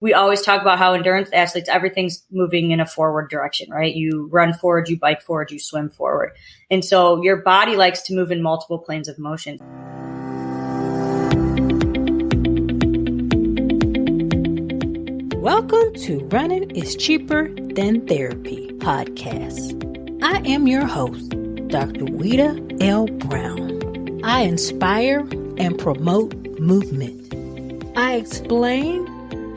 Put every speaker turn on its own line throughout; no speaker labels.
we always talk about how endurance athletes, everything's moving in a forward direction, right? You run forward, you bike forward, you swim forward. And so your body likes to move in multiple planes of motion.
Welcome to Running is Cheaper Than Therapy podcast. I am your host, Dr. Weta L. Brown. I inspire and promote movement. I explain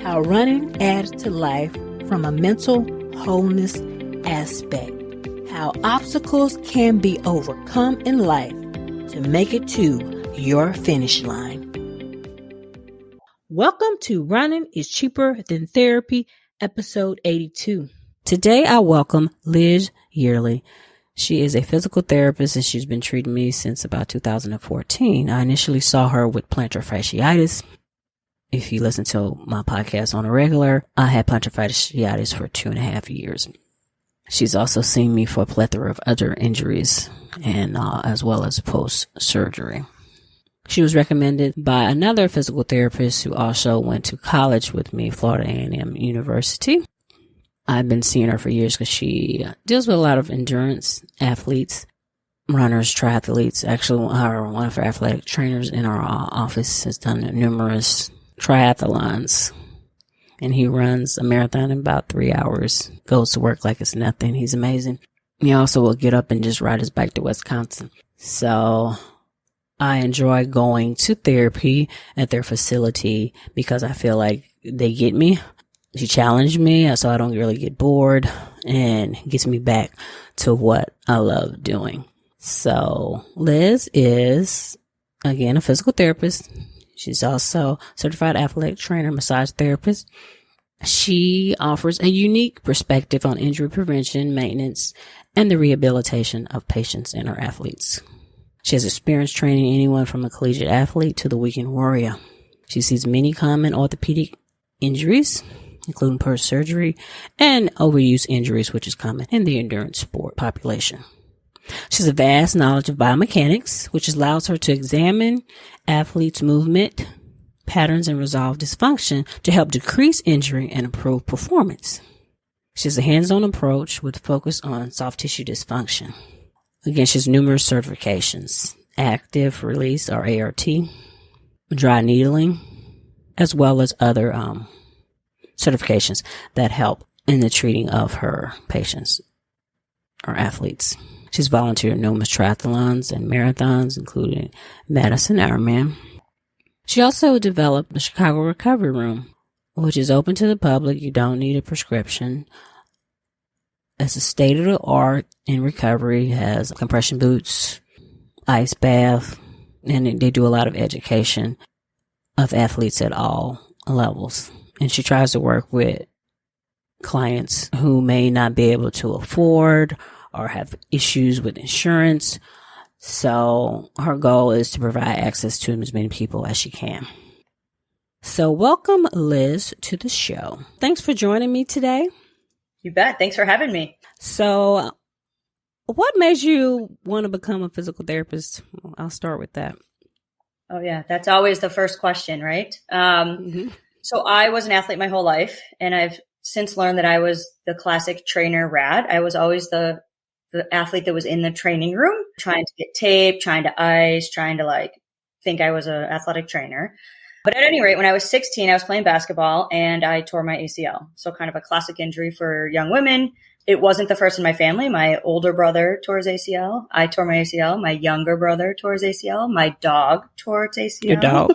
how running adds to life from a mental wholeness aspect, how obstacles can be overcome in life to make it to your finish line. Welcome to Running is Cheaper Than Therapy, episode 82. Today I welcome Liz Yerly. She is a physical therapist and she's been treating me since about 2014. I initially saw her with plantar fasciitis. If you listen to my podcast on a regular, I had plantar fasciitis for 2.5 years. She's also seen me for a plethora of other injuries and as well as post-surgery. She was recommended by another physical therapist who also went to college with me, Florida A&M University. I've been seeing her for years because she deals with a lot of endurance athletes, runners, triathletes. Actually, one of her athletic trainers in our office has done numerous triathlons, and he runs a marathon in about 3 hours, goes to work like it's nothing. He's amazing. He also will get up and just ride his bike to Wisconsin. So I enjoy going to therapy at their facility because I feel like they get me. She challenged me so I don't really get bored and gets me back to what I love doing. So Liz is, again, a physical therapist. She's also certified athletic trainer, massage therapist. She offers a unique perspective on injury prevention, maintenance, and the rehabilitation of patients and her athletes. She has experience training anyone from a collegiate athlete to the weekend warrior. She sees many common orthopedic injuries, including post-surgery and overuse injuries, which is common in the endurance sport population. She has a vast knowledge of biomechanics, which allows her to examine athletes' movement patterns and resolve dysfunction to help decrease injury and improve performance. She has a hands-on approach with focus on soft tissue dysfunction. Again, she has numerous certifications, active release or ART, dry needling, as well as other certifications that help in the treating of her patients or athletes. She's volunteered in numerous triathlons and marathons, including Madison Ironman. She also developed the Chicago Recovery Room, which is open to the public. You don't need a prescription. It's a state-of-the-art in recovery, has compression boots, ice bath, and they do a lot of education of athletes at all levels. And she tries to work with clients who may not be able to afford or have issues with insurance. So her goal is to provide access to as many people as she can. So welcome, Liz, to the show. Thanks for joining me today.
You bet. Thanks for having me.
So what made you want to become a physical therapist? I'll start with that.
Oh, yeah. That's always the first question, right? So I was an athlete my whole life, and I've since learned that I was the classic trainer rat. I was always the athlete that was in the training room, trying to get tape, trying to ice, trying to think I was an athletic trainer. But at any rate, when I was 16, I was playing basketball and I tore my ACL. So kind of a classic injury for young women. It wasn't the first in my family. My older brother tore his ACL. I tore my ACL. My younger brother tore his ACL. My dog tore its ACL.
Your dog?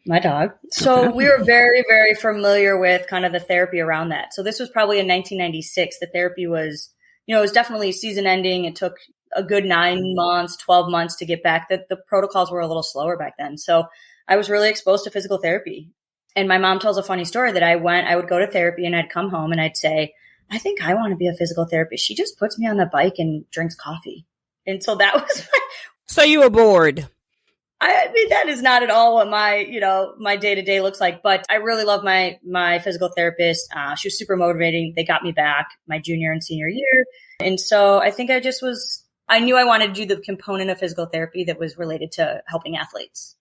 My dog. So we were very, very familiar with kind of the therapy around that. So this was probably in 1996. The therapy was, it was definitely season ending. It took a good 9 months, 12 months to get back. The protocols were a little slower back then. So I was really exposed to physical therapy. And my mom tells a funny story that I would go to therapy and I'd come home and I'd say, I think I want to be a physical therapist. She just puts me on the bike and drinks coffee. And so that was
So you were bored.
I mean, that is not at all what my day-to-day looks like, but I really love my physical therapist. She was super motivating. They got me back my junior and senior year. And so I think I knew I wanted to do the component of physical therapy that was related to helping athletes.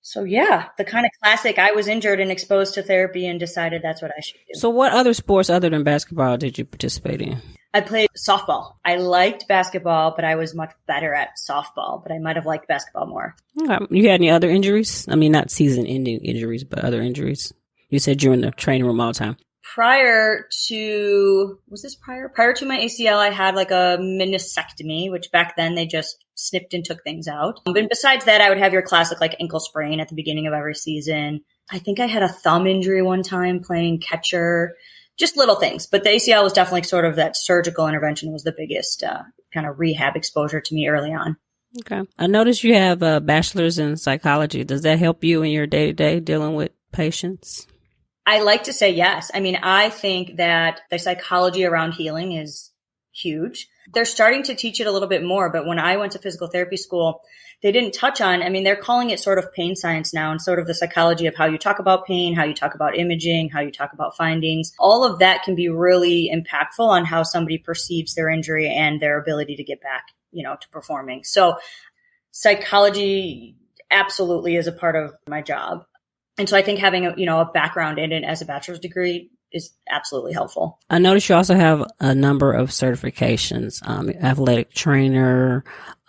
So yeah, the kind of classic, I was injured and exposed to therapy and decided that's what I should do.
So what other sports other than basketball did you participate in?
I played softball. I liked basketball, but I was much better at softball, but I might have liked basketball more.
Okay. You had any other injuries? I mean, not season-ending injuries, but other injuries. You said you were in the training room all the time.
Prior to my ACL, I had like a meniscectomy, which back then they just snipped and took things out. But besides that, I would have your classic like ankle sprain at the beginning of every season. I think I had a thumb injury one time playing catcher, just little things. But the ACL was definitely sort of that surgical intervention was the biggest kind of rehab exposure to me early on.
Okay. I noticed you have a bachelor's in psychology. Does that help you in your day-to-day dealing with patients?
I like to say yes. I mean, I think that the psychology around healing is huge. They're starting to teach it a little bit more, but when I went to physical therapy school, they didn't touch on, I mean, they're calling it sort of pain science now and sort of the psychology of how you talk about pain, how you talk about imaging, how you talk about findings. All of that can be really impactful on how somebody perceives their injury and their ability to get back, to performing. So psychology absolutely is a part of my job. And so I think having a background in it as a bachelor's degree is absolutely helpful.
I noticed you also have a number of certifications, athletic trainer,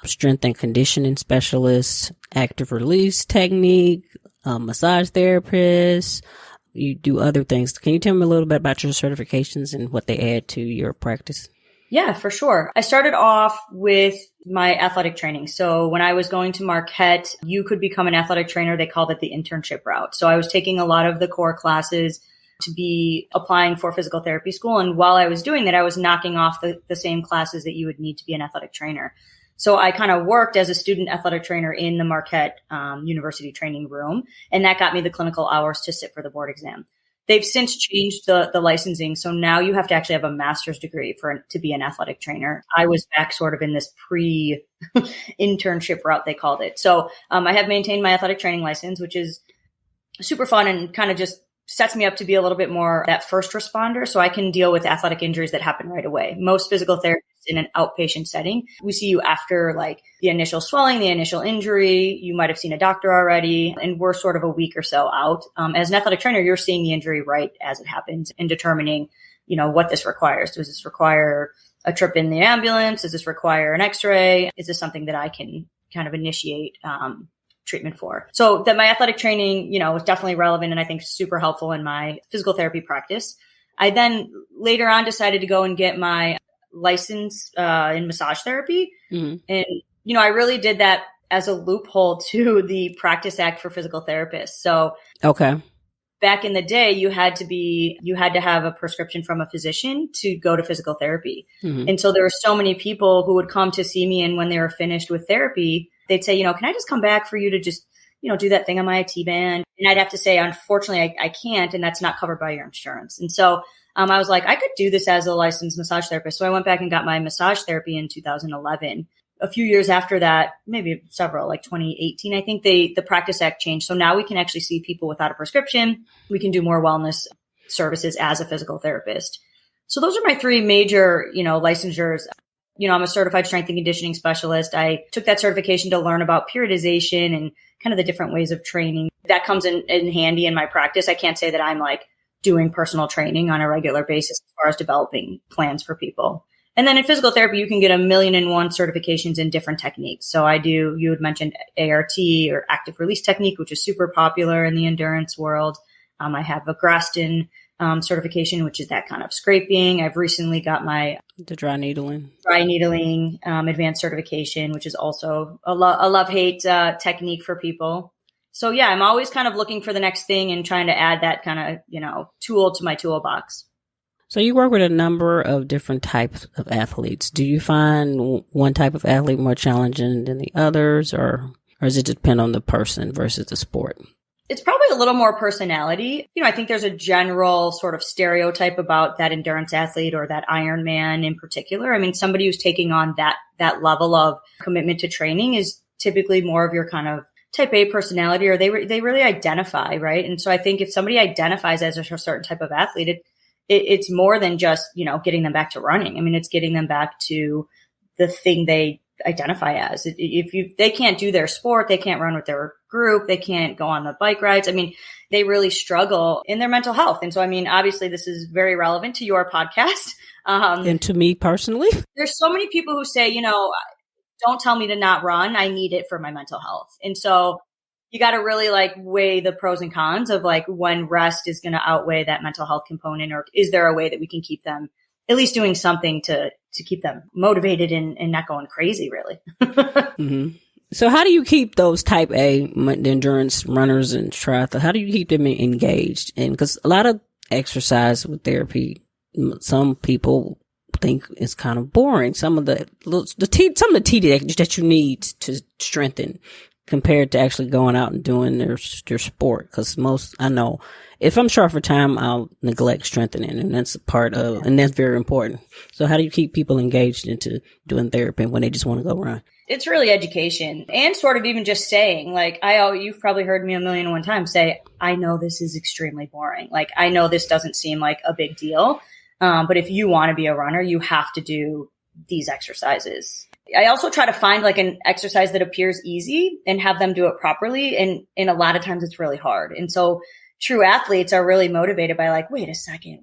strength and conditioning specialist, active release technique, massage therapist. You do other things. Can you tell me a little bit about your certifications and what they add to your practice?
Yeah, for sure. I started off with my athletic training. So when I was going to Marquette, you could become an athletic trainer. They called it the internship route. So I was taking a lot of the core classes to be applying for physical therapy school. And while I was doing that, I was knocking off the same classes that you would need to be an athletic trainer. So I kind of worked as a student athletic trainer in the Marquette University training room. And that got me the clinical hours to sit for the board exam. They've since changed the licensing. So now you have to actually have a master's degree to be an athletic trainer. I was back sort of in this pre-internship route, they called it. So I have maintained my athletic training license, which is super fun and kind of just sets me up to be a little bit more that first responder. So I can deal with athletic injuries that happen right away. Most physical therapists in an outpatient setting, we see you after like the initial swelling, the initial injury. You might have seen a doctor already, and we're sort of a week or so out. As an athletic trainer, you're seeing the injury right as it happens and determining, what this requires. Does this require a trip in the ambulance? Does this require an x-ray? Is this something that I can kind of initiate treatment for? So that my athletic training, was definitely relevant and I think super helpful in my physical therapy practice. I then later on decided to go and get my license in massage therapy. Mm-hmm. And, I really did that as a loophole to the Practice Act for physical therapists. So
okay.
Back in the day, you had to have a prescription from a physician to go to physical therapy. Mm-hmm. And so there were so many people who would come to see me. And when they were finished with therapy, they'd say, can I just come back for you to just, do that thing on my IT band? And I'd have to say, unfortunately, I can't. And that's not covered by your insurance. And so I was like, I could do this as a licensed massage therapist. So I went back and got my massage therapy in 2011. A few years after that, maybe several, like 2018, I think the Practice Act changed. So now we can actually see people without a prescription. We can do more wellness services as a physical therapist. So those are my three major, licensures. I'm a certified strength and conditioning specialist. I took that certification to learn about periodization and kind of the different ways of training. That comes in handy in my practice. I can't say that I'm like doing personal training on a regular basis as far as developing plans for people. And then in physical therapy, you can get 1,000,001 certifications in different techniques. So you had mentioned ART or active release technique, which is super popular in the endurance world. I have a Graston certification, which is that kind of scraping. I've recently got
the dry needling
advanced certification, which is also a love-hate technique for people. So yeah, I'm always kind of looking for the next thing and trying to add that kind of, tool to my toolbox.
So you work with a number of different types of athletes. Do you find one type of athlete more challenging than the others, or does it depend on the person versus the sport?
It's probably a little more personality. I think there's a general sort of stereotype about that endurance athlete or that Ironman in particular. I mean, somebody who's taking on that level of commitment to training is typically more of your kind of type A personality, or they really identify, right? And so I think if somebody identifies as a certain type of athlete, it's more than just, getting them back to running. I mean, it's getting them back to the thing they identify as. They can't do their sport, they can't run with their group, they can't go on the bike rides. I mean, they really struggle in their mental health. And so, I mean, obviously this is very relevant to your podcast.
And to me personally,
there's so many people who say, don't tell me to not run. I need it for my mental health. And so you got to really like weigh the pros and cons of like when rest is going to outweigh that mental health component, or is there a way that we can keep them at least doing something to keep them motivated and not going crazy, really.
Mm-hmm. So how do you keep those type A endurance runners and triathlon? How do you keep them engaged? And because a lot of exercise with therapy, some people think it's kind of boring. Some of the tedium that you need to strengthen compared to actually going out and doing their sport. Because I know if I'm short for time, I'll neglect strengthening, and that's a part of, and that's very important. So how do you keep people engaged into doing therapy when they just want to go run?
It's really education, and sort of even just saying, like, you've probably heard me 1,000,001 times say, I know this is extremely boring. Like, I know this doesn't seem like a big deal. But if you want to be a runner, you have to do these exercises. I also try to find like an exercise that appears easy and have them do it properly. And a lot of times it's really hard. And so true athletes are really motivated by like, wait a second,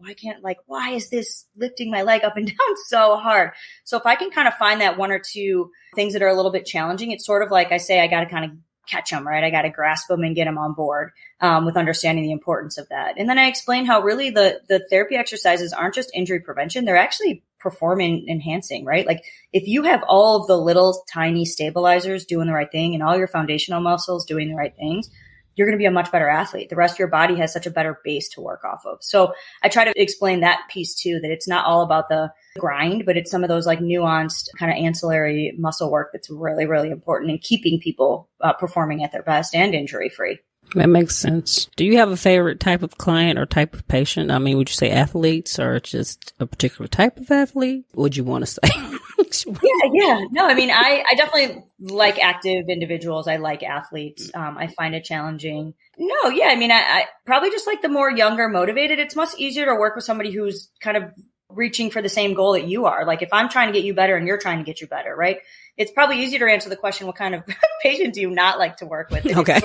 why is this lifting my leg up and down so hard? So if I can kind of find that one or two things that are a little bit challenging, it's sort of like I say, I got to kind of catch them, right? I got to grasp them and get them on board with understanding the importance of that. And then I explain how really the therapy exercises aren't just injury prevention. They're actually performance enhancing, right? Like if you have all of the little tiny stabilizers doing the right thing and all your foundational muscles doing the right things, you're going to be a much better athlete. The rest of your body has such a better base to work off of. So I try to explain that piece too, that it's not all about the grind, but it's some of those like nuanced kind of ancillary muscle work that's really, really important in keeping people performing at their best and injury free.
That makes sense. Do you have a favorite type of client or type of patient? I mean, would you say athletes or just a particular type of athlete? What would you want to say?
Yeah. No, I mean, I definitely like active individuals. I like athletes. I find it challenging. No, yeah. I mean, I probably just like the more younger motivated. It's much easier to work with somebody who's kind of reaching for the same goal that you are. Like if I'm trying to get you better and you're trying to get you better, right? It's probably easier to answer the question, what kind of patient do you not like to work with?
Okay.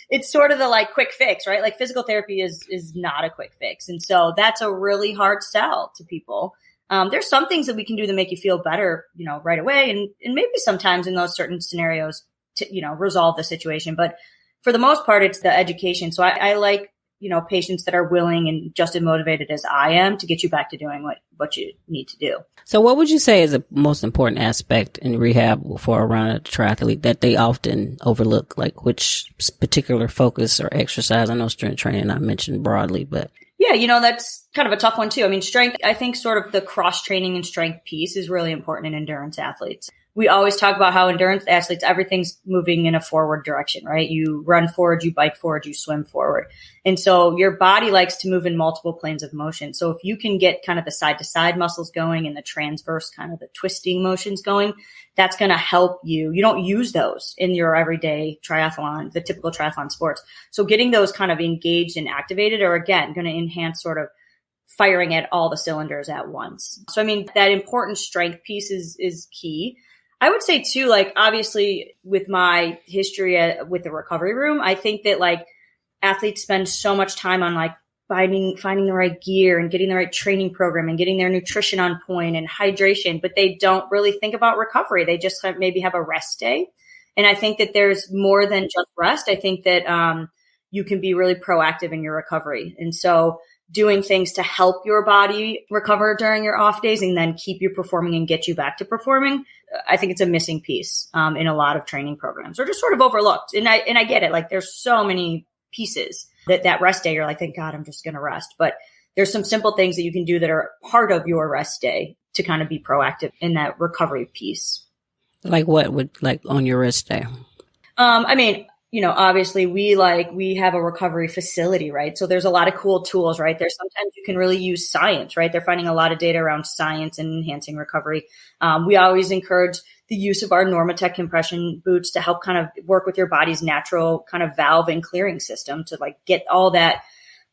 It's sort of the like quick fix, right? Like physical therapy is not a quick fix. And so that's a really hard sell to people. There's some things that we can do to make you feel better, right away. And maybe sometimes in those certain scenarios to, resolve the situation. But for the most part, it's the education. So I like, patients that are willing and just as motivated as I am to get you back to doing what you need to do.
So what would you say is the most important aspect in rehab for a runner, triathlete that they often overlook? Like which particular focus or exercise? I know strength training I mentioned broadly, but.
Yeah, that's kind of a tough one too. I mean, strength, I think sort of the cross training and strength piece is really important in endurance athletes. We always talk about how endurance athletes, everything's moving in a forward direction, right? You run forward, you bike forward, you swim forward. And so your body likes to move in multiple planes of motion. So if you can get kind of the side to side muscles going and the transverse kind of the twisting motions going, that's going to help you. You don't use those in your everyday triathlon, the typical triathlon sports. So getting those kind of engaged and activated are again going to enhance sort of firing at all the cylinders at once. So, I mean, that important strength piece is key. I would say too, like obviously with my history with the recovery room, I think that like athletes spend so much time on like finding the right gear and getting the right training program and getting their nutrition on point and hydration, but they don't really think about recovery. They just maybe have a rest day. And I think that there's more than just rest. I think that you can be really proactive in your recovery. And so doing things to help your body recover during your off days and then keep you performing and get you back to performing, I think it's a missing piece in a lot of training programs or just sort of overlooked. And I get it. Like there's so many pieces that rest day, you're like, thank God I'm just going to rest. But there's some simple things that you can do that are part of your rest day to kind of be proactive in that recovery piece.
Like what would like on your rest day?
I mean, obviously we have a recovery facility, right? So there's a lot of cool tools, right? There's sometimes you can really use science, right? They're finding a lot of data around science and enhancing recovery. We always encourage the use of our Normatec compression boots to help kind of work with your body's natural kind of valve and clearing system to like get all that,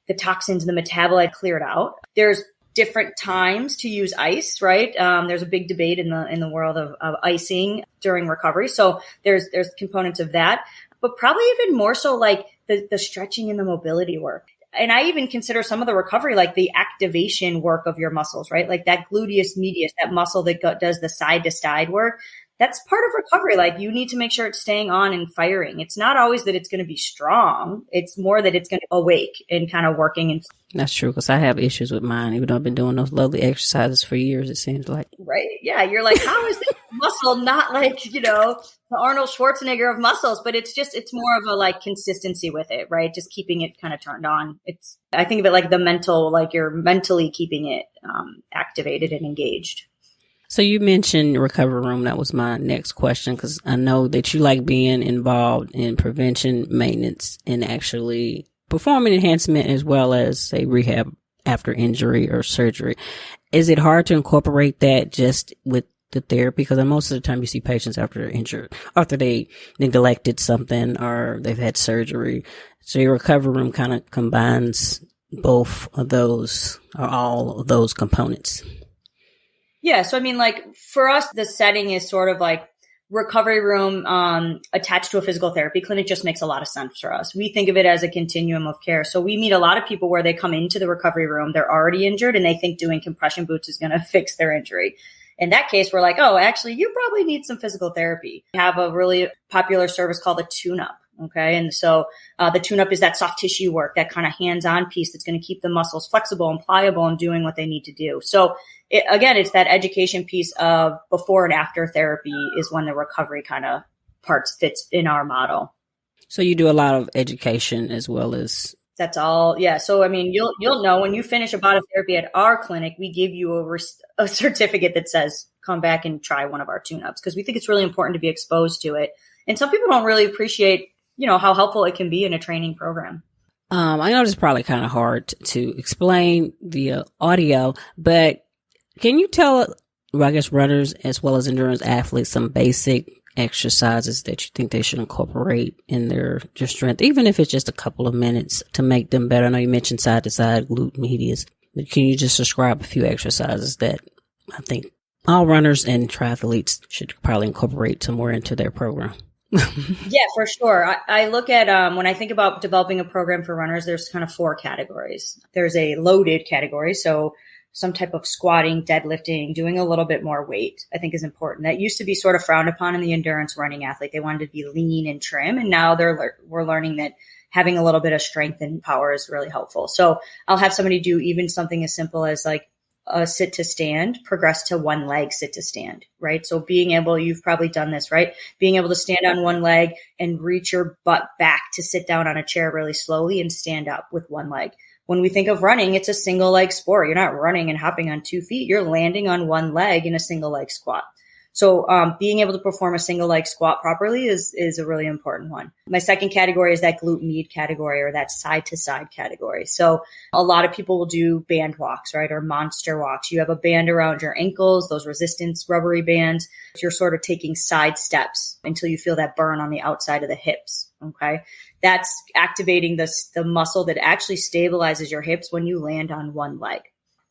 the toxins and the metabolite cleared out. There's different times to use ice, right? There's a big debate in the world of icing during recovery. So there's components of that, but probably even more so like the stretching and the mobility work. And I even consider some of the recovery, like the activation work of your muscles, right? Like that gluteus medius, that muscle that does the side to side work. That's part of recovery. Like you need to make sure it's staying on and firing. It's not always that it's going to be strong. It's more that it's going to awake and kind of working. And
that's true, because I have issues with mine, even though I've been doing those lovely exercises for years, it seems like.
Right. Yeah. You're like, how is this muscle not like, the Arnold Schwarzenegger of muscles? But it's more of a like consistency with it, right? Just keeping it kind of turned on. I think of it like the mental, like you're mentally keeping it activated and engaged.
So you mentioned recovery room. That was my next question, because I know that you like being involved in prevention, maintenance, and actually performing enhancement as well as, say, rehab after injury or surgery. Is it hard to incorporate that just with the therapy? Because most of the time you see patients after they're injured, after they neglected something or they've had surgery. So your recovery room kind of combines both of those or all of those components.
Yeah. So, I mean, like for us, the setting is sort of like recovery room attached to a physical therapy clinic just makes a lot of sense for us. We think of it as a continuum of care. So we meet a lot of people where they come into the recovery room, they're already injured and they think doing compression boots is going to fix their injury. In that case, we're like, oh, actually, you probably need some physical therapy. We have a really popular service called a tune-up. Okay. And so the tune-up is that soft tissue work, that kind of hands-on piece that's going to keep the muscles flexible and pliable and doing what they need to do. So it's that education piece of before and after therapy is when the recovery kind of parts fits in our model.
So you do a lot of education as well as.
That's all. Yeah. So, I mean, you'll know when you finish a body therapy at our clinic, we give you a certificate that says, come back and try one of our tune-ups, because we think it's really important to be exposed to it. And some people don't really appreciate, how helpful it can be in a training program.
I know it's probably kind of hard to explain via audio, but can you tell, runners as well as endurance athletes some basic exercises that you think they should incorporate in their strength, even if it's just a couple of minutes to make them better? I know you mentioned side to side, glute medius, but can you just describe a few exercises that I think all runners and triathletes should probably incorporate some more into their program?
Yeah, for sure. I look at, when I think about developing a program for runners, there's kind of 4 categories. There's a loaded category. So some type of squatting, deadlifting, doing a little bit more weight, I think is important. That used to be sort of frowned upon in the endurance running athlete. They wanted to be lean and trim. And now we're learning that having a little bit of strength and power is really helpful. So I'll have somebody do even something as simple as like a sit to stand, progress to one leg, sit to stand, right? So being able, you've probably done this, right? Being able to stand on one leg and reach your butt back to sit down on a chair really slowly and stand up with one leg. When we think of running, it's a single leg sport. You're not running and hopping on 2 feet. You're landing on one leg in a single leg squat. So being able to perform a single leg squat properly is a really important one. My second category is that glute med category, or that side to side category. So a lot of people will do band walks, right? Or monster walks. You have a band around your ankles, those resistance rubbery bands. You're sort of taking side steps until you feel that burn on the outside of the hips. Okay. That's activating the muscle that actually stabilizes your hips when you land on one leg.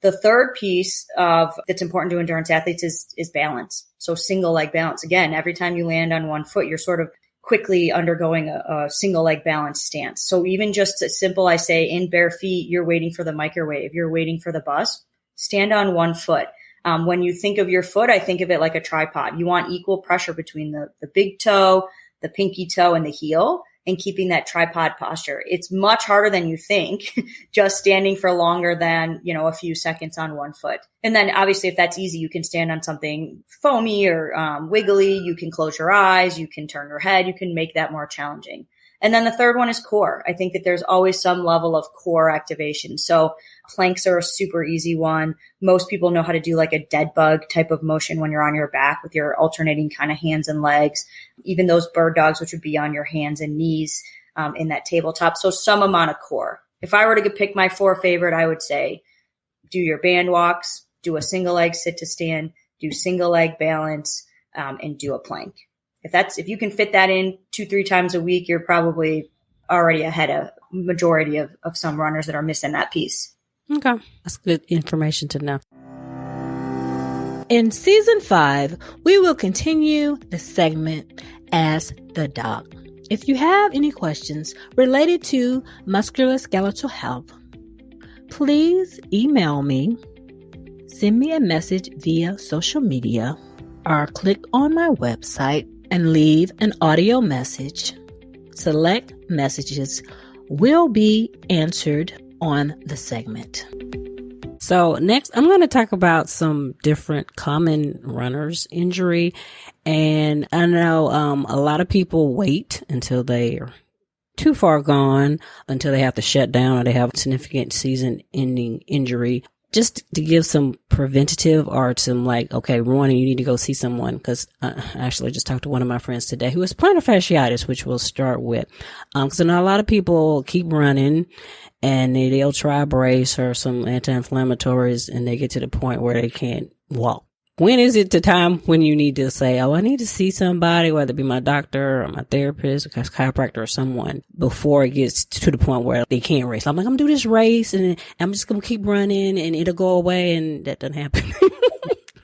The third piece that's important to endurance athletes is balance. So single leg balance. Again, every time you land on one foot, you're sort of quickly undergoing a single leg balance stance. So even just as simple, I say in bare feet, you're waiting for the microwave, you're waiting for the bus, stand on one foot. When you think of your foot, I think of it like a tripod. You want equal pressure between the big toe, the pinky toe, and the heel, and keeping that tripod posture. It's much harder than you think, just standing for longer than, a few seconds on one foot. And then obviously if that's easy, you can stand on something foamy or wiggly. You can close your eyes. You can turn your head. You can make that more challenging. And then the third one is core. I think that there's always some level of core activation. So planks are a super easy one. Most people know how to do like a dead bug type of motion when you're on your back with your alternating kind of hands and legs. Even those bird dogs, which would be on your hands and knees in that tabletop. So some amount of core. If I were to pick my 4 favorite, I would say do your band walks, do a single leg sit to stand, do single leg balance, and do a plank. If you can fit that in 2-3 times a week, you're probably already ahead of majority of some runners that are missing that piece.
Okay. That's good information to know. In season 5, we will continue the segment Ask the Doc. If you have any questions related to musculoskeletal health, please email me, send me a message via social media, or click on my website and leave an audio message. Select messages will be answered on the segment. So next, I'm going to talk about some different common runner's injury. And I know a lot of people wait until they are too far gone, until they have to shut down or they have a significant season-ending injury, just to give some preventative or some like, okay, running, you need to go see someone. Because I actually just talked to one of my friends today who has plantar fasciitis, which we'll start with. Because I know a lot of people keep running and they'll try a brace or some anti-inflammatories and they get to the point where they can't walk. When is it the time when you need to say, oh, I need to see somebody, whether it be my doctor or my therapist or chiropractor or someone, before it gets to the point where they can't race? I'm like, I'm going to do this race and I'm just going to keep running and it'll go away, and that doesn't happen.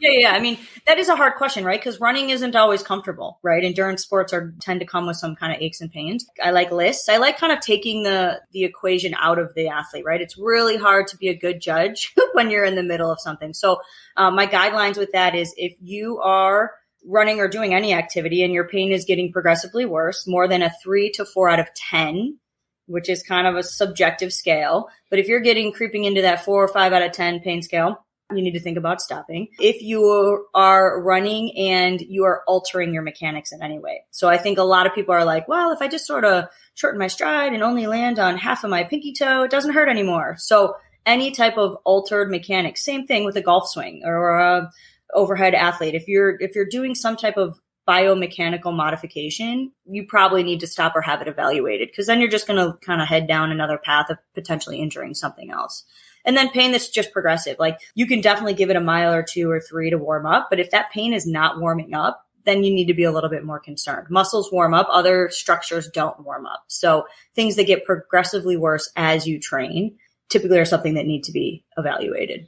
Yeah. I mean, that is a hard question, right? Because running isn't always comfortable, right? Endurance sports tend to come with some kind of aches and pains. I like lists. I like kind of taking the equation out of the athlete, right? It's really hard to be a good judge when you're in the middle of something. So my guidelines with that is if you are running or doing any activity and your pain is getting progressively worse, more than a 3 to 4 out of 10, which is kind of a subjective scale. But if you're creeping into that 4 or 5 out of 10 pain scale, you need to think about stopping. If you are running and you are altering your mechanics in any way. So I think a lot of people are like, well, if I just sort of shorten my stride and only land on half of my pinky toe, it doesn't hurt anymore. So any type of altered mechanics, same thing with a golf swing or a overhead athlete. If you're doing some type of biomechanical modification, you probably need to stop or have it evaluated, because then you're just going to kind of head down another path of potentially injuring something else. And then pain that's just progressive. Like you can definitely give it a mile or 2 or 3 to warm up. But if that pain is not warming up, then you need to be a little bit more concerned. Muscles warm up. Other structures don't warm up. So things that get progressively worse as you train typically are something that need to be evaluated.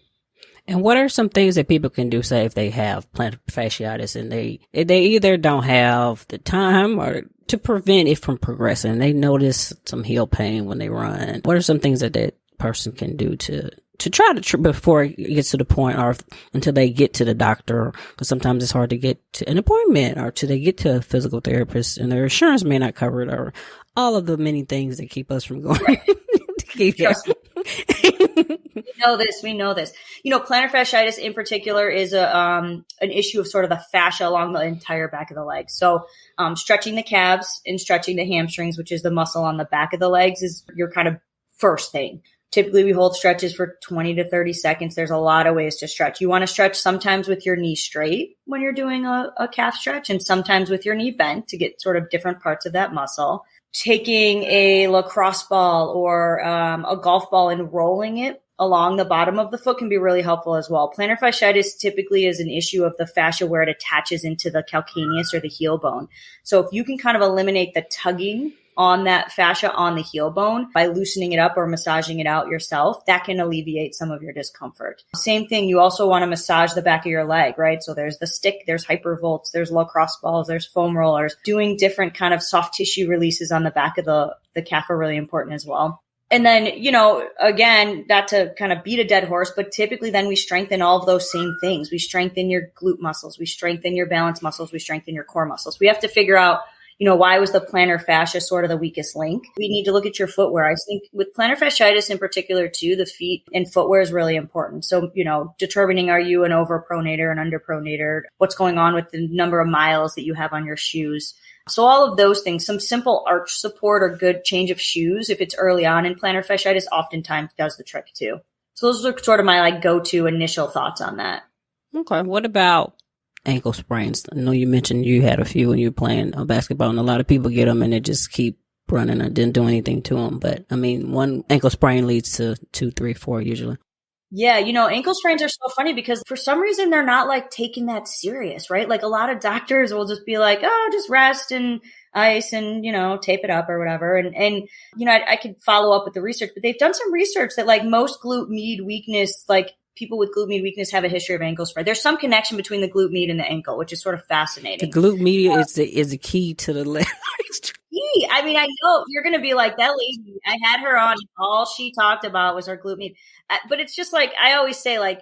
And what are some things that people can do, say, if they have plantar fasciitis and they either don't have the time or to prevent it from progressing? They notice some heel pain when they run. What are some things that person can do to try to before it gets to the point, or until they get to the doctor? Because sometimes it's hard to get to an appointment or till they get to a physical therapist and their insurance may not cover it, or all of the many things that keep us from going.
Right. We know this. Plantar fasciitis in particular is an issue of sort of the fascia along the entire back of the leg. So stretching the calves and stretching the hamstrings, which is the muscle on the back of the legs, is your kind of first thing. Typically, we hold stretches for 20 to 30 seconds. There's a lot of ways to stretch. You want to stretch sometimes with your knee straight when you're doing a calf stretch, and sometimes with your knee bent to get sort of different parts of that muscle. Taking a lacrosse ball or a golf ball and rolling it along the bottom of the foot can be really helpful as well. Plantar fasciitis typically is an issue of the fascia where it attaches into the calcaneus or the heel bone. So if you can kind of eliminate the tugging on that fascia on the heel bone by loosening it up or massaging it out yourself, that can alleviate some of your discomfort. Same thing, you also want to massage the back of your leg, right? So there's the stick, there's hypervolts, there's lacrosse balls, there's foam rollers. Doing different kind of soft tissue releases on the back of the calf are really important as well. And then, again, not to kind of beat a dead horse, but typically then we strengthen all of those same things. We strengthen your glute muscles. We strengthen your balance muscles. We strengthen your core muscles. We have to figure out, why was the plantar fascia sort of the weakest link? We need to look at your footwear. I think with plantar fasciitis in particular too, the feet and footwear is really important. So, determining, are you an overpronator, an underpronator? What's going on with the number of miles that you have on your shoes? So all of those things, some simple arch support or good change of shoes, if it's early on in plantar fasciitis, oftentimes does the trick too. So those are sort of my go-to initial thoughts on that.
Okay. What about ankle sprains? I know you mentioned you had a few when you were playing basketball, and a lot of people get them and they just keep running and didn't do anything to them. But I mean, one ankle sprain leads to 2, 3, 4 usually.
Yeah, ankle sprains are so funny because for some reason they're not like taking that serious, right? Like a lot of doctors will just be like, oh, just rest and ice and, tape it up or whatever. And I could follow up with the research, but they've done some research that like most glute med weakness, like people with glute med weakness have a history of ankle sprain. There's some connection between the glute med and the ankle, which is sort of fascinating.
The glute med is the key to the leg.
I mean, I know you're going to be like, that lady, I had her on, all she talked about was her glute med. But it's just like, I always say, like,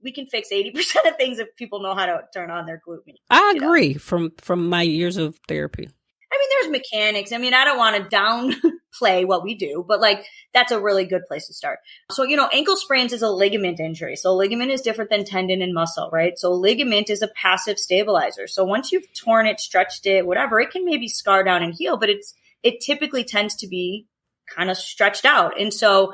we can fix 80% of things if people know how to turn on their glute med.
I agree from my years of therapy.
I mean, there's mechanics. I mean, I don't want to downplay what we do, but like, that's a really good place to start. So, ankle sprains is a ligament injury. So ligament is different than tendon and muscle, right? So ligament is a passive stabilizer. So once you've torn it, stretched it, whatever, it can maybe scar down and heal, but it typically tends to be kind of stretched out. And so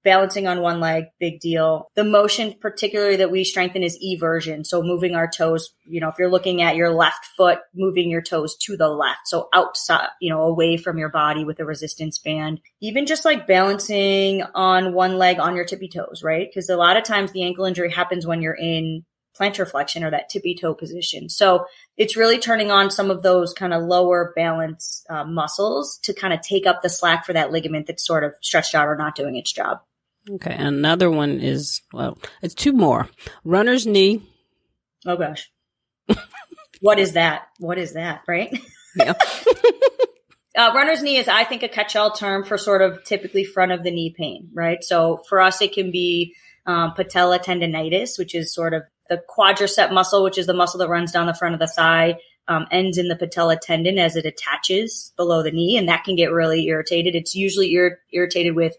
balancing on one leg, big deal. The motion particularly that we strengthen is eversion. So moving our toes, if you're looking at your left foot, moving your toes to the left. So outside, away from your body with a resistance band. Even just like balancing on one leg on your tippy toes, right? Because a lot of times the ankle injury happens when you're in plantar flexion or that tippy toe position. So it's really turning on some of those kind of lower balance muscles to kind of take up the slack for that ligament that's sort of stretched out or not doing its job.
Okay. Another one is, it's two more. Runner's knee.
Oh, gosh. What is that? Right?
Yeah.
Runner's knee is, I think, a catch-all term for sort of typically front of the knee pain, right? So for us, it can be patella tendinitis, which is sort of the quadricep muscle, which is the muscle that runs down the front of the thigh, ends in the patella tendon as it attaches below the knee. And that can get really irritated. It's usually irritated with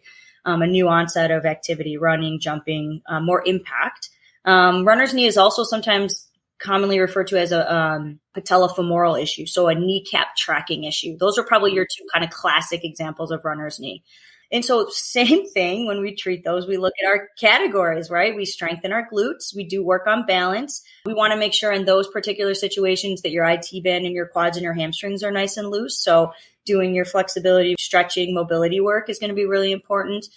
a new onset of activity, running, jumping, more impact. Runner's knee is also sometimes commonly referred to as a patellofemoral issue, so a kneecap tracking issue. Those are probably your two kind of classic examples of runner's knee. And so same thing when we treat those, we look at our categories, right? We strengthen our glutes. We do work on balance. We want to make sure in those particular situations that your IT band and your quads and your hamstrings are nice and loose. So doing your flexibility, stretching, mobility work is going to be really important.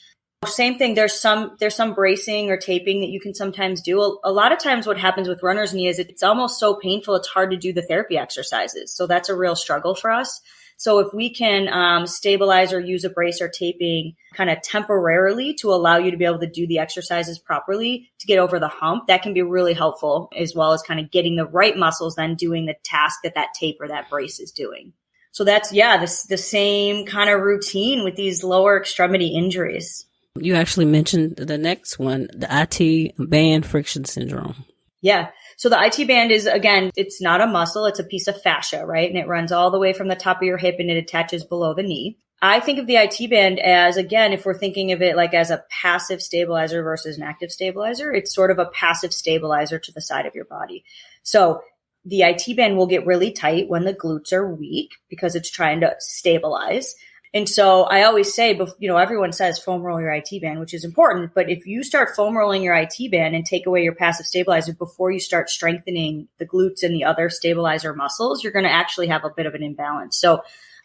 Same thing. There's some bracing or taping that you can sometimes do. A lot of times what happens with runner's knee is it's almost so painful, it's hard to do the therapy exercises. So that's a real struggle for us. So if we can stabilize or use a brace or taping kind of temporarily to allow you to be able to do the exercises properly to get over the hump, that can be really helpful, as well as kind of getting the right muscles then doing the task that tape or that brace is doing. So that's, the same kind of routine with these lower extremity injuries.
You actually mentioned the next one, the IT band friction syndrome.
Yeah. So the IT band is, again, it's not a muscle. It's a piece of fascia, right? And it runs all the way from the top of your hip and it attaches below the knee. I think of the IT band as, again, if we're thinking of it like as a passive stabilizer versus an active stabilizer, it's sort of a passive stabilizer to the side of your body. So the IT band will get really tight when the glutes are weak because it's trying to stabilize. And so I always say, everyone says foam roll your IT band, which is important. But if you start foam rolling your IT band and take away your passive stabilizer before you start strengthening the glutes and the other stabilizer muscles, you're going to actually have a bit of an imbalance. So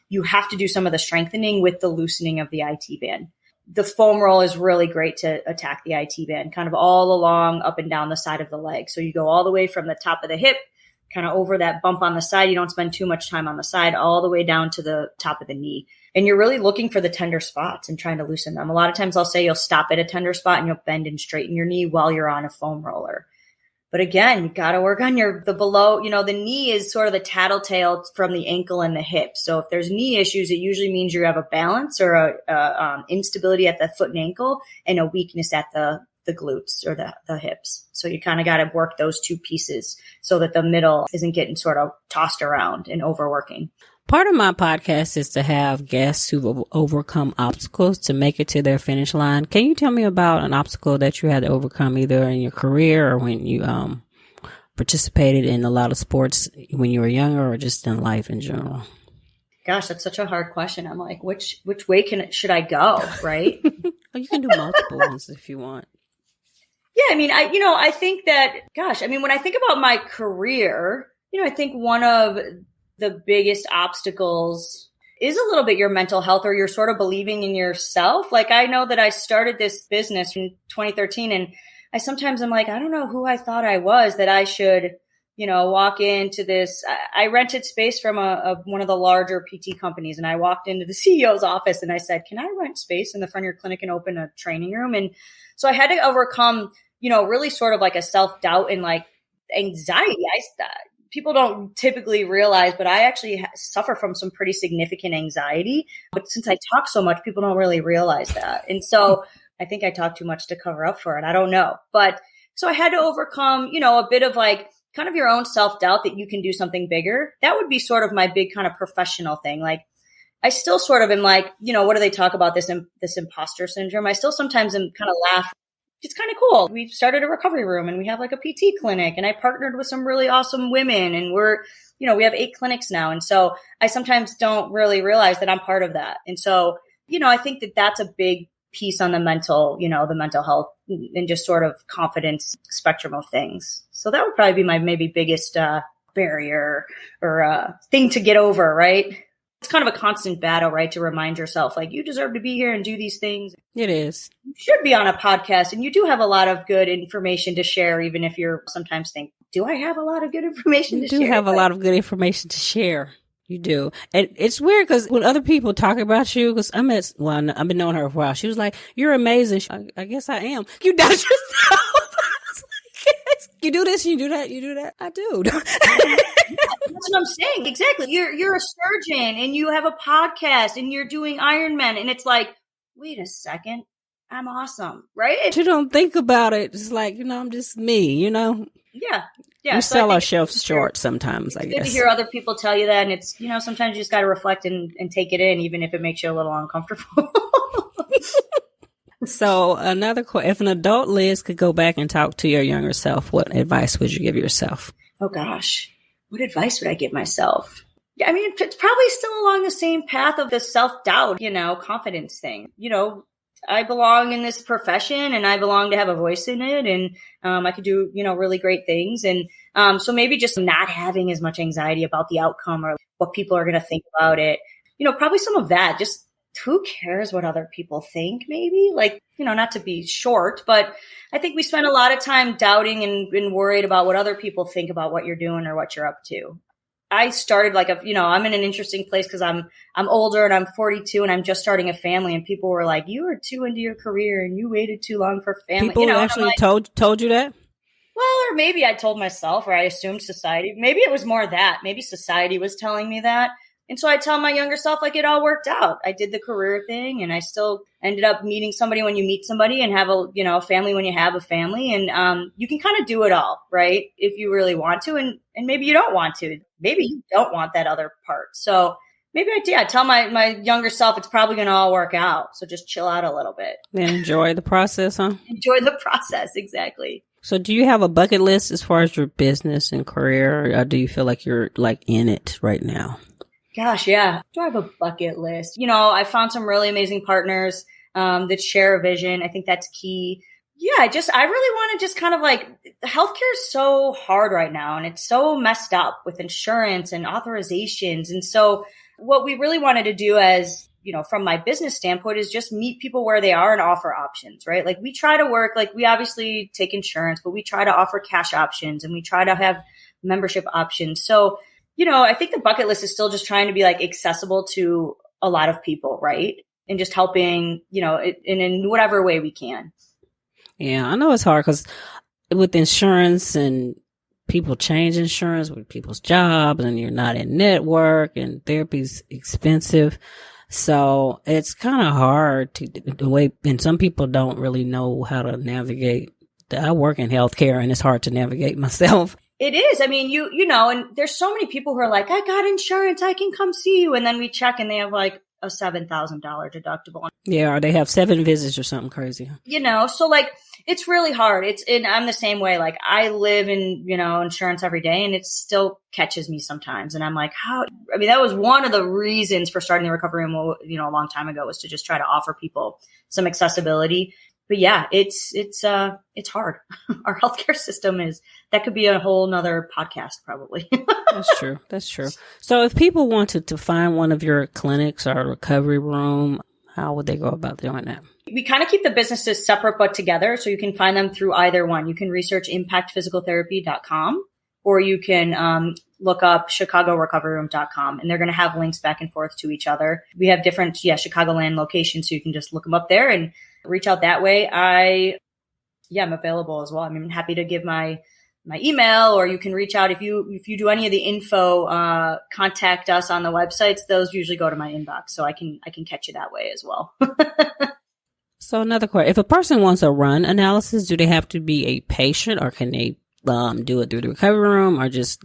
you have to do some of the strengthening with the loosening of the IT band. The foam roll is really great to attack the IT band, kind of all along, up and down the side of the leg. So you go all the way from the top of the hip, kind of over that bump on the side. You don't spend too much time on the side, all the way down to the top of the knee. And you're really looking for the tender spots and trying to loosen them. A lot of times I'll say you'll stop at a tender spot and you'll bend and straighten your knee while you're on a foam roller. But again, you got to work on the below, the knee is sort of the tattletale from the ankle and the hip. So if there's knee issues, it usually means you have a balance or a instability at the foot and ankle and a weakness at the glutes or the hips. So you kind of got to work those two pieces so that the middle isn't getting sort of tossed around and overworking.
Part of my podcast is to have guests who've overcome obstacles to make it to their finish line. Can you tell me about an obstacle that you had to overcome either in your career or when you participated in a lot of sports when you were younger or just in life in general?
Gosh, that's such a hard question. I'm like, which way should I go, right?
Well, you can do multiple ones if you want.
Yeah, I mean, I think that, when I think about my career, I think one of the biggest obstacles is a little bit your mental health, or you're sort of believing in yourself. Like, I know that I started this business in 2013, and I sometimes am like, I don't know who I thought I was, that I should, walk into this. I rented space from one of the larger PT companies, and I walked into the CEO's office and I said, can I rent space in the front of your clinic and open a training room? And so I had to overcome, really sort of like a self-doubt and like anxiety. People don't typically realize, but I actually suffer from some pretty significant anxiety. But since I talk so much, people don't really realize that. And so I think I talk too much to cover up for it. I don't know. But so I had to overcome, a bit of like kind of your own self-doubt that you can do something bigger. That would be sort of my big kind of professional thing. Like, I still sort of am like, what do they talk about, this imposter syndrome? I still sometimes am kind of laugh. It's kind of cool. We've started a recovery room and we have like a PT clinic, and I partnered with some really awesome women, and we have 8 clinics now. And so I sometimes don't really realize that I'm part of that. And so, I think that that's a big piece on the mental health and just sort of confidence spectrum of things. So that would probably be my maybe biggest barrier or thing to get over, right? It's kind of a constant battle, right? To remind yourself, like, you deserve to be here and do these things.
It is.
You should be on a podcast, and you do have a lot of good information to share, even if you're sometimes think, do I have a lot of good information to share?
You do have a lot of good information to share. You do. And it's weird because when other people talk about you, because I've been knowing her for a while. She was like, you're amazing. I guess I am. You doubt yourself. You do this, you do that, you do that. I do.
That's what I'm saying. Exactly. You're a surgeon and you have a podcast and you're doing Ironman, and it's like, wait a second, I'm awesome, right?
You don't think about it. It's like, I'm just me, Yeah.
Yeah.
We sell ourselves short sometimes, I guess.
It's good to hear other people tell you that. And it's, sometimes you just got to reflect and take it in, even if it makes you a little uncomfortable.
So if an adult Liz could go back and talk to your younger self, what advice would you give yourself?
Oh gosh, what advice would I give myself? Yeah, I mean, it's probably still along the same path of the self-doubt, confidence thing. I belong in this profession and I belong to have a voice in it, and I could do, really great things. And so maybe just not having as much anxiety about the outcome or what people are going to think about it. Probably some of that, just who cares what other people think, maybe? Like, not to be short, but I think we spend a lot of time doubting and worried about what other people think about what you're doing or what you're up to. I started I'm in an interesting place because I'm older and I'm 42 and I'm just starting a family, and people were like, you were too into your career and you waited too long for family.
People actually told you that?
Well, or maybe I told myself, or I assumed society. Maybe it was more that. Maybe society was telling me that. And so I tell my younger self, like, it all worked out. I did the career thing, and I still ended up meeting somebody when you meet somebody, and have a family when you have a family. And you can kind of do it all, right? If you really want to, and maybe you don't want to. Maybe you don't want that other part. So maybe I tell my younger self it's probably going to all work out. So just chill out a little bit.
And enjoy the process, huh?
Enjoy the process, exactly.
So do you have a bucket list as far as your business and career, or do you feel like you're like in it right now?
Gosh, yeah. Do I have a bucket list? I found some really amazing partners that share a vision. I think that's key. Yeah, I really want to just kind of like, healthcare is so hard right now, and it's so messed up with insurance and authorizations. And so what we really wanted to do as, from my business standpoint, is just meet people where they are and offer options, right? Like, we try to work, like, we obviously take insurance, but we try to offer cash options, and we try to have membership options. So I think the bucket list is still just trying to be like accessible to a lot of people, right? And just helping, in whatever way we can.
Yeah, I know it's hard because with insurance and people change insurance with people's jobs, and you're not in network, and therapy's expensive. So it's kind of hard the way, and some people don't really know how to navigate. I work in healthcare, and it's hard to navigate myself.
It is. I mean, and there's so many people who are like, I got insurance, I can come see you. And then we check and they have like a $7,000 deductible.
Yeah, or they have 7 visits or something crazy.
So like, it's really hard. And I'm the same way. Like, I live in, insurance every day, and it still catches me sometimes. And I'm like, that was one of the reasons for starting the recovery room, a long time ago, was to just try to offer people some accessibility. But yeah, it's hard. Our healthcare system that could be a whole nother podcast probably.
That's true. That's true. So if people wanted to find one of your clinics or recovery room, how would they go about doing that?
We kind of keep the businesses separate but together. So you can find them through either one. You can research impactphysicaltherapy.com or you can look up chicagorecoveryroom.com, and they're going to have links back and forth to each other. We have different, Chicagoland locations, so you can just look them up there and reach out that way. I'm available as well. I'm happy to give my email, or you can reach out if you do any of the info, contact us on the websites. Those usually go to my inbox, so I can catch you that way as well.
So another question, if a person wants a run analysis, do they have to be a patient, or can they do it through the recovery room, or just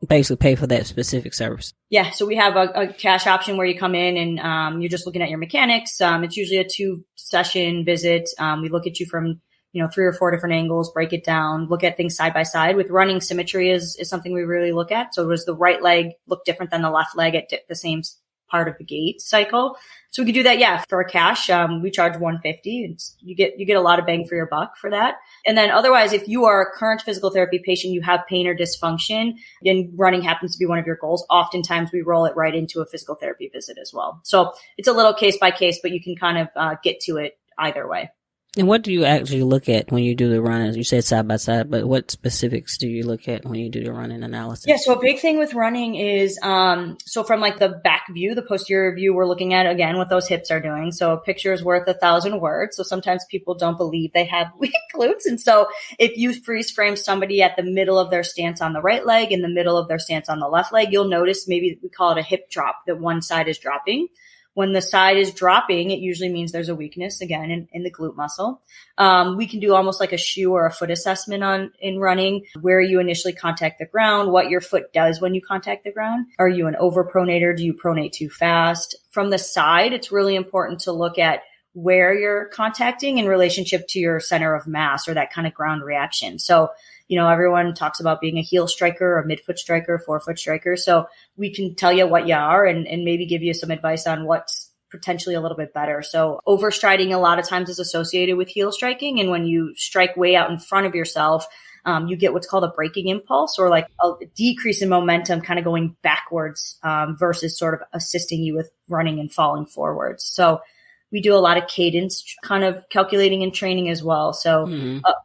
basically pay for that specific service?
Yeah. So we have a cash option where you come in and you're just looking at your mechanics. It's usually a 2-session visit. We look at you from 3 or 4 different angles, break it down, look at things side by side. With running, symmetry is something we really look at. So does the right leg look different than the left leg at the same part of the gait cycle? So we could do that. Yeah. For a cash, we charge $150. You get a lot of bang for your buck for that. And then otherwise, if you are a current physical therapy patient, you have pain or dysfunction, and running happens to be one of your goals, oftentimes we roll it right into a physical therapy visit as well. So it's a little case by case, but you can kind of get to it either way.
And what do you actually look at when you do the running? You said side by side, but what specifics do you look at when you do the running analysis?
Yeah, so a big thing with running is, so from like the back view, the posterior view, we're looking at, again, what those hips are doing. So a picture is worth 1,000 words. So sometimes people don't believe they have weak glutes. And so if you freeze frame somebody at the middle of their stance on the right leg, in the middle of their stance on the left leg, you'll notice maybe we call it a hip drop, that one side is dropping. When the side is dropping, it usually means there's a weakness, again, in the glute muscle. We can do almost like a shoe or a foot assessment in running, where you initially contact the ground, what your foot does when you contact the ground. Are you an overpronator? Do you pronate too fast? From the side, it's really important to look at where you're contacting in relationship to your center of mass, or that kind of ground reaction. So, everyone talks about being a heel striker, a midfoot striker, forefoot striker. So we can tell you what you are and maybe give you some advice on what's potentially a little bit better. So overstriding a lot of times is associated with heel striking. And when you strike way out in front of yourself, you get what's called a braking impulse, or like a decrease in momentum, kind of going backwards, versus sort of assisting you with running and falling forwards. So we do a lot of cadence kind of calculating and training as well. So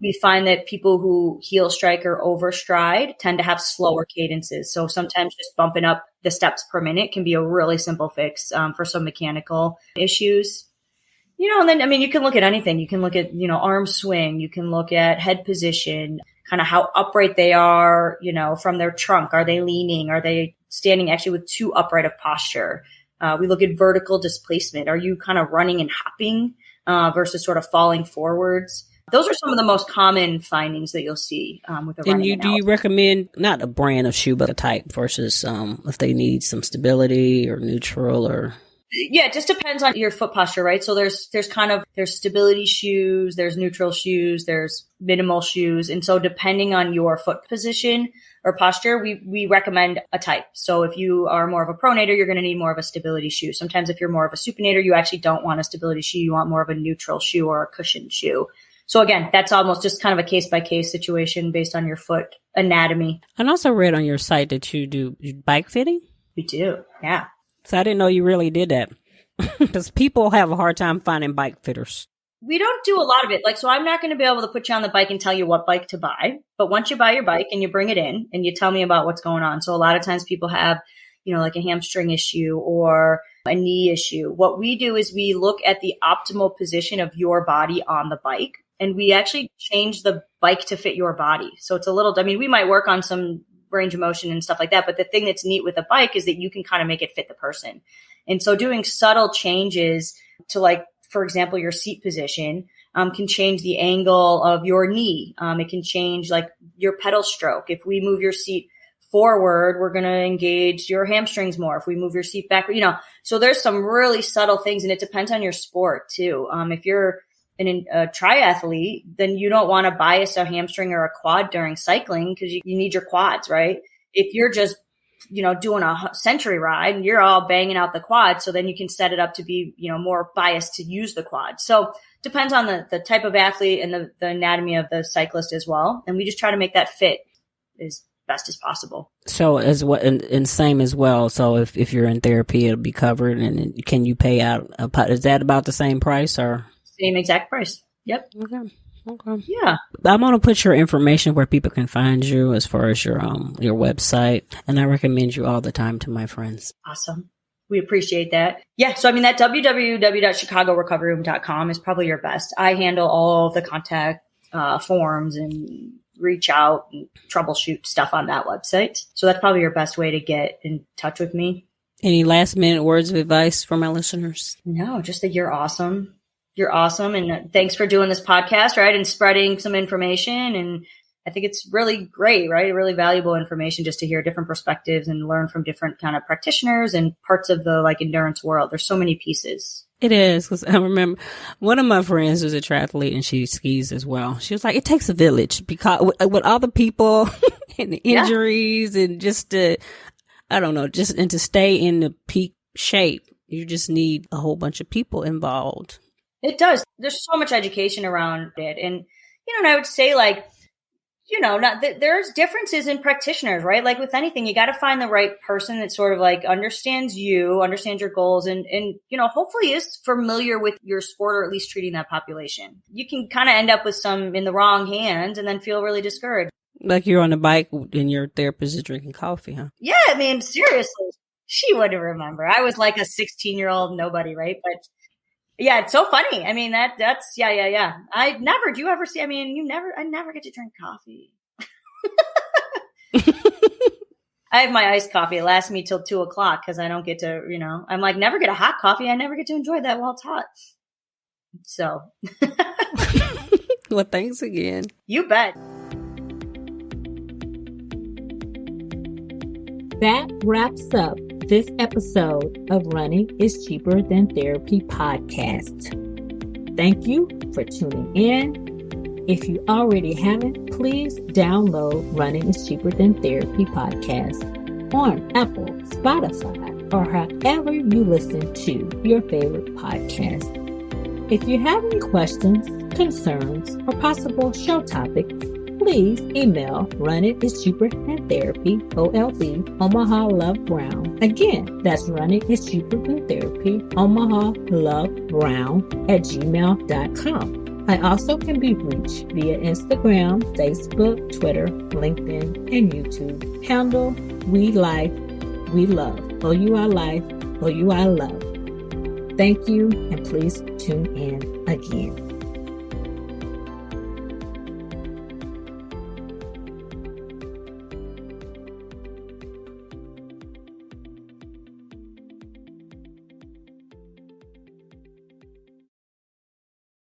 we find that people who heel strike or overstride tend to have slower cadences. So sometimes just bumping up the steps per minute can be a really simple fix for some mechanical issues. And then, you can look at anything. You can look at, arm swing. You can look at head position, kind of how upright they are, from their trunk. Are they leaning? Are they standing actually with too upright of posture? We look at vertical displacement. Are you kind of running and hopping versus sort of falling forwards? Those are some of the most common findings that you'll see with the running analysis.
Do you recommend not a brand of shoe, but a type versus if they need some stability or neutral or?
Yeah, it just depends on your foot posture, right? So there's stability shoes, there's neutral shoes, there's minimal shoes. And so depending on your foot position or posture, we recommend a type. So if you are more of a pronator, you're going to need more of a stability shoe. Sometimes if you're more of a supinator, you actually don't want a stability shoe. You want more of a neutral shoe or a cushioned shoe. So again, that's almost just kind of a case by case situation based on your foot anatomy.
I also read on your site that you do bike fitting.
We do. Yeah.
So I didn't know you really did that, because people have a hard time finding bike fitters.
We don't do a lot of it. So I'm not going to be able to put you on the bike and tell you what bike to buy. But once you buy your bike and you bring it in and you tell me about what's going on. So a lot of times people have, like a hamstring issue or a knee issue. What we do is we look at the optimal position of your body on the bike, and we actually change the bike to fit your body. So it's a little, we might work on some range of motion and stuff like that. But the thing that's neat with a bike is that you can kind of make it fit the person. And so doing subtle changes to, for example, your seat position can change the angle of your knee. It can change your pedal stroke. If we move your seat forward, we're going to engage your hamstrings more. If we move your seat back, so there's some really subtle things, and it depends on your sport too. If you're a triathlete, then you don't want to bias a hamstring or a quad during cycling because you need your quads, right? If you're just doing a century ride and you're all banging out the quad. So then you can set it up to be, more biased to use the quad. So depends on the type of athlete and the anatomy of the cyclist as well. And we just try to make that fit as best as possible.
So as what, and same as well. So if you're in therapy, it'll be covered. And can you pay out is that about the same price or?
Same exact price. Yep.
Okay.
Yeah.
I'm going to put your information where people can find you as far as your website. And I recommend you all the time to my friends.
Awesome. We appreciate that. Yeah. So, that www.chicagorecoveryroom.com is probably your best. I handle all of the contact forms and reach out and troubleshoot stuff on that website. So that's probably your best way to get in touch with me.
Any last minute words of advice for my listeners?
No, just that you're awesome. You're awesome. And thanks for doing this podcast, right? And spreading some information. And I think it's really great, right? Really valuable information just to hear different perspectives and learn from different kind of practitioners and parts of the endurance world. There's so many pieces.
It is. Because I remember one of my friends who's a triathlete and she skis as well. She was like, it takes a village because with all the people and the injuries and just to stay in the peak shape, you just need a whole bunch of people involved.
It does. There's so much education around it. And, and I would say there's differences in practitioners, right? Like with anything, you got to find the right person that sort of understands you, understands your goals and, hopefully is familiar with your sport or at least treating that population. You can kind of end up with some in the wrong hands and then feel really discouraged.
Like you're on a bike and your therapist is drinking coffee, huh?
Yeah. Seriously, she wouldn't remember. I was like a 16-year-old nobody, right? But yeah, it's so funny. That's, yeah. I never get to drink coffee. I have my iced coffee. It lasts me till 2:00 because I don't get to, I'm like, never get a hot coffee. I never get to enjoy that while it's hot. So.
Well, thanks again.
You bet.
That wraps up this episode of Running is Cheaper Than Therapy podcast. Thank you for tuning in. If you already haven't, please download Running is Cheaper Than Therapy podcast on Apple, Spotify, or however you listen to your favorite podcast. If you have any questions, concerns, or possible show topics, please email runningischeaperthantherapy, OLB, Omaha Love Brown. Again, that's runningischeaperthantherapy, Omaha Love Brown @gmail.com. I also can be reached via Instagram, Facebook, Twitter, LinkedIn, and YouTube. Handle We Life, We Love. OUI Life, OUI Love. Thank you, and please tune in again.